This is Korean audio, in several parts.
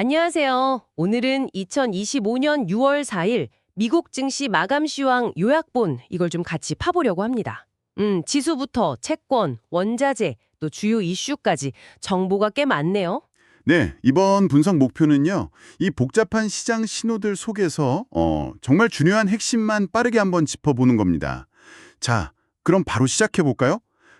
안녕하세요. 오늘은 2025년 6월 4일 미국 증시 마감 시황 요약본 이걸 좀 같이 파보려고 합니다. 지수부터 채권, 원자재, 또 주요 이슈까지 정보가 꽤 많네요. 네, 이번 분석 목표는요. 이 복잡한 시장 신호들 속에서 정말 중요한 핵심만 빠르게 한번 짚어보는 겁니다. 자, 그럼 바로 시작해 볼까요?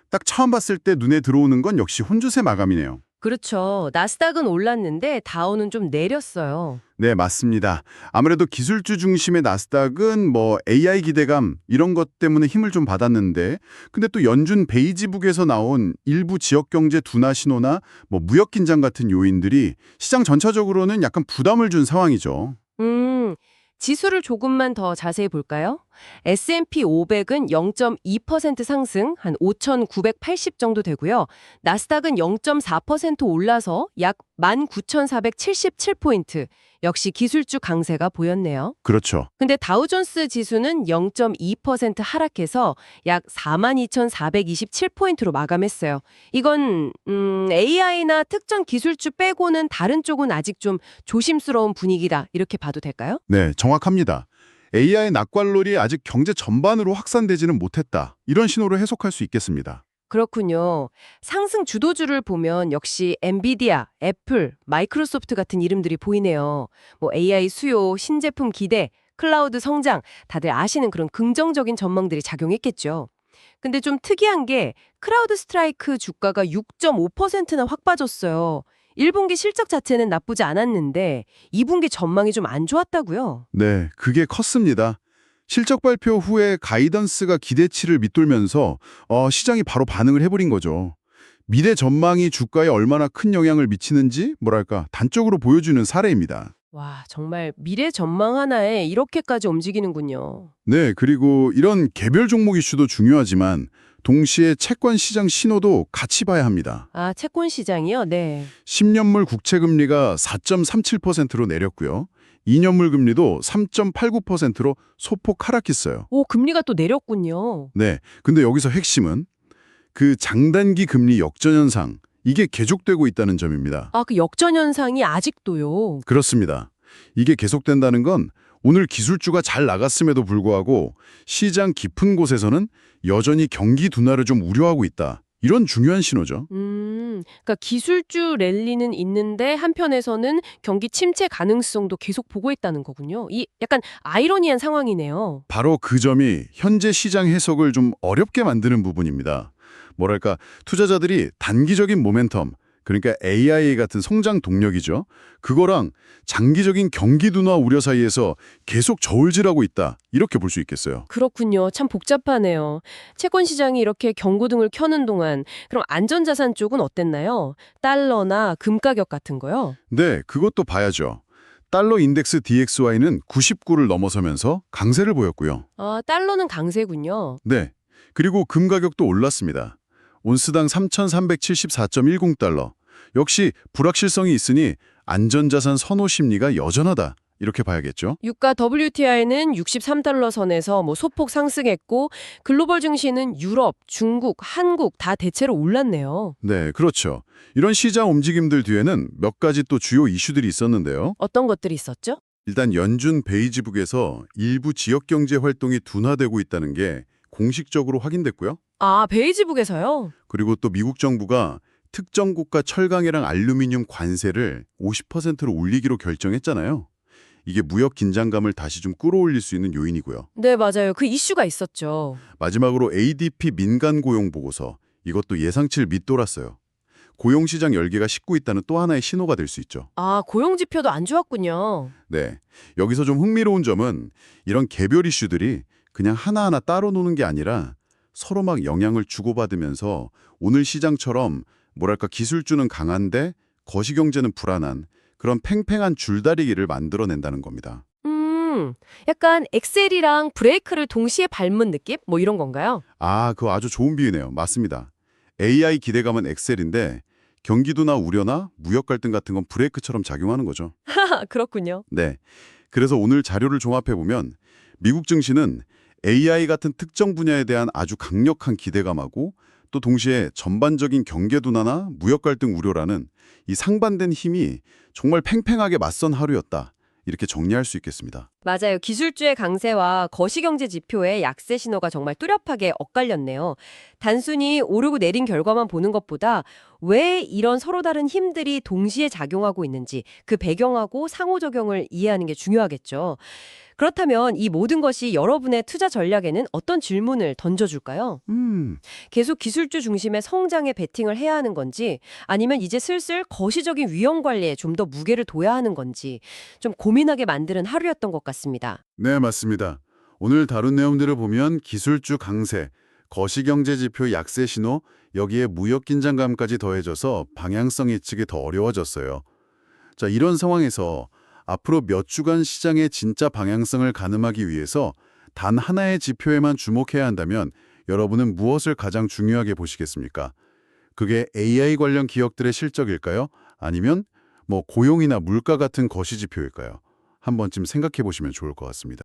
딱 처음 봤을 때 눈에 들어오는 건 역시 혼조세 마감이네요. 그렇죠. 나스닥은 올랐는데 다우는 좀 내렸어요. 네, 맞습니다. 아무래도 기술주 중심의 나스닥은 뭐 AI 기대감 이런 것 때문에 힘을 좀 받았는데, 근데 또 연준 베이지북에서 나온 일부 지역 경제 둔화 신호나 뭐 무역 긴장 같은 요인들이 시장 전체적으로는 약간 부담을 준 상황이죠. 음, 지수를 조금만 더 자세히 볼까요? S&P 500은 0.2% 상승, 한 5,980 정도 되고요. 나스닥은 0.4% 올라서 약 19,477포인트. 역시 기술주 강세가 보였네요. 그렇죠. 근데 다우존스 지수는 0.2% 하락해서 약 42,427포인트로 마감했어요. 이건 AI나 특정 기술주 빼고는 다른 쪽은 아직 좀 조심스러운 분위기다. 이렇게 봐도 될까요? 네, 정확합니다. AI 낙관론이 아직 경제 전반으로 확산되지는 못했다. 이런 신호로 해석할 수 있겠습니다. 그렇군요. 상승 주도주를 보면 역시 엔비디아, 애플, 마이크로소프트 같은 이름들이 보이네요. 뭐 AI 수요, 신제품 기대, 클라우드 성장, 다들 아시는 그런 긍정적인 전망들이 작용했겠죠. 근데 좀 특이한 게 크라우드 스트라이크 주가가 6.5%나 확 빠졌어요. 1분기 실적 자체는 나쁘지 않았는데 2분기 전망이 좀 안 좋았다고요. 네, 그게 컸습니다. 실적 발표 후에 가이던스가 기대치를 밑돌면서 시장이 바로 반응을 해버린 거죠. 미래 전망이 주가에 얼마나 큰 영향을 미치는지 뭐랄까 단적으로 보여주는 사례입니다. 와, 정말 미래 전망 하나에 이렇게까지 움직이는군요. 네, 그리고 이런 개별 종목 이슈도 중요하지만 동시에 채권 시장 신호도 같이 봐야 합니다. 아, 채권 시장이요? 네. 10년물 국채 금리가 4.37%로 내렸고요. 2년물 금리도 3.89%로 소폭 하락했어요. 오, 금리가 또 내렸군요. 네, 근데 여기서 핵심은 그 장단기 금리 역전 현상, 이게 계속되고 있다는 점입니다. 아, 그 역전 현상이 아직도요. 그렇습니다. 이게 계속된다는 건 오늘 기술주가 잘 나갔음에도 불구하고 시장 깊은 곳에서는 여전히 경기 둔화를 좀 우려하고 있다. 이런 중요한 신호죠. 그러니까 기술주 랠리는 있는데 한편에서는 경기 침체 가능성도 계속 보고 있다는 거군요. 이 약간 아이러니한 상황이네요. 바로 그 점이 현재 시장 해석을 좀 어렵게 만드는 부분입니다. 뭐랄까, 투자자들이 단기적인 모멘텀, 그러니까 AI 같은 성장 동력이죠. 그거랑 장기적인 경기 둔화 우려 사이에서 계속 저울질하고 있다. 이렇게 볼 수 있겠어요. 그렇군요. 참 복잡하네요. 채권 시장이 이렇게 경고등을 켜는 동안 그럼 안전자산 쪽은 어땠나요? 달러나 금 가격 같은 거요? 네, 그것도 봐야죠. 달러 인덱스 DXY는 99를 넘어서면서 강세를 보였고요. 아, 달러는 강세군요. 네, 그리고 금 가격도 올랐습니다. 온스당 3,374.10달러. 역시 불확실성이 있으니 안전자산 선호 심리가 여전하다. 이렇게 봐야겠죠. 유가 WTI는 63달러 선에서 소폭 상승했고 글로벌 증시는 유럽, 중국, 한국 다 대체로 올랐네요. 네, 그렇죠. 이런 시장 움직임들 뒤에는 몇 가지 또 주요 이슈들이 있었는데요. 어떤 것들이 있었죠? 일단 연준 베이지북에서 일부 지역 경제 활동이 둔화되고 있다는 게 공식적으로 확인됐고요. 아, 베이지북에서요? 그리고 또 미국 정부가 특정 국가 철강이랑 알루미늄 관세를 50%로 올리기로 결정했잖아요. 이게 무역 긴장감을 다시 좀 끌어올릴 수 있는 요인이고요. 네, 맞아요. 그 이슈가 있었죠. 마지막으로 ADP 민간 고용 보고서, 이것도 예상치를 밑돌았어요. 고용시장 열기가 식고 있다는 또 하나의 신호가 될 수 있죠. 아, 고용 지표도 안 좋았군요. 네, 여기서 좀 흥미로운 점은 이런 개별 이슈들이 그냥 하나하나 따로 노는 게 아니라 서로 막 영향을 주고받으면서 오늘 시장처럼 뭐랄까 기술주는 강한데 거시경제는 불안한 그런 팽팽한 줄다리기를 만들어낸다는 겁니다. 약간 엑셀이랑 브레이크를 동시에 밟는 느낌? 이런 건가요? 아, 그거 아주 좋은 비유네요. 맞습니다. AI 기대감은 엑셀인데 경기도나 우려나 무역 갈등 같은 건 브레이크처럼 작용하는 거죠. 그렇군요. 네. 그래서 오늘 자료를 종합해보면 미국 증시는 AI 같은 특정 분야에 대한 아주 강력한 기대감하고 또 동시에 전반적인 경계 둔화나 무역 갈등 우려라는 이 상반된 힘이 정말 팽팽하게 맞선 하루였다. 이렇게 정리할 수 있겠습니다. 맞아요. 기술주의 강세와 거시경제 지표의 약세 신호가 정말 뚜렷하게 엇갈렸네요. 단순히 오르고 내린 결과만 보는 것보다 왜 이런 서로 다른 힘들이 동시에 작용하고 있는지 그 배경하고 상호작용을 이해하는 게 중요하겠죠. 그렇다면 이 모든 것이 여러분의 투자 전략에는 어떤 질문을 던져줄까요? 계속 기술주 중심의 성장에 베팅을 해야 하는 건지 아니면 이제 슬슬 거시적인 위험 관리에 좀 더 무게를 둬야 하는 건지 좀 고민하게 만드는 하루였던 것 같습니다. 네, 맞습니다. 오늘 다룬 내용들을 보면 기술주 강세, 거시경제 지표 약세 신호, 여기에 무역 긴장감까지 더해져서 방향성 예측이 더 어려워졌어요. 자, 이런 상황에서 앞으로 몇 주간 시장의 진짜 방향성을 가늠하기 위해서 단 하나의 지표에만 주목해야 한다면 여러분은 무엇을 가장 중요하게 보시겠습니까? 그게 AI 관련 기업들의 실적일까요? 아니면 고용이나 물가 같은 거시 지표일까요? 한 번쯤 생각해 보시면 좋을 것 같습니다.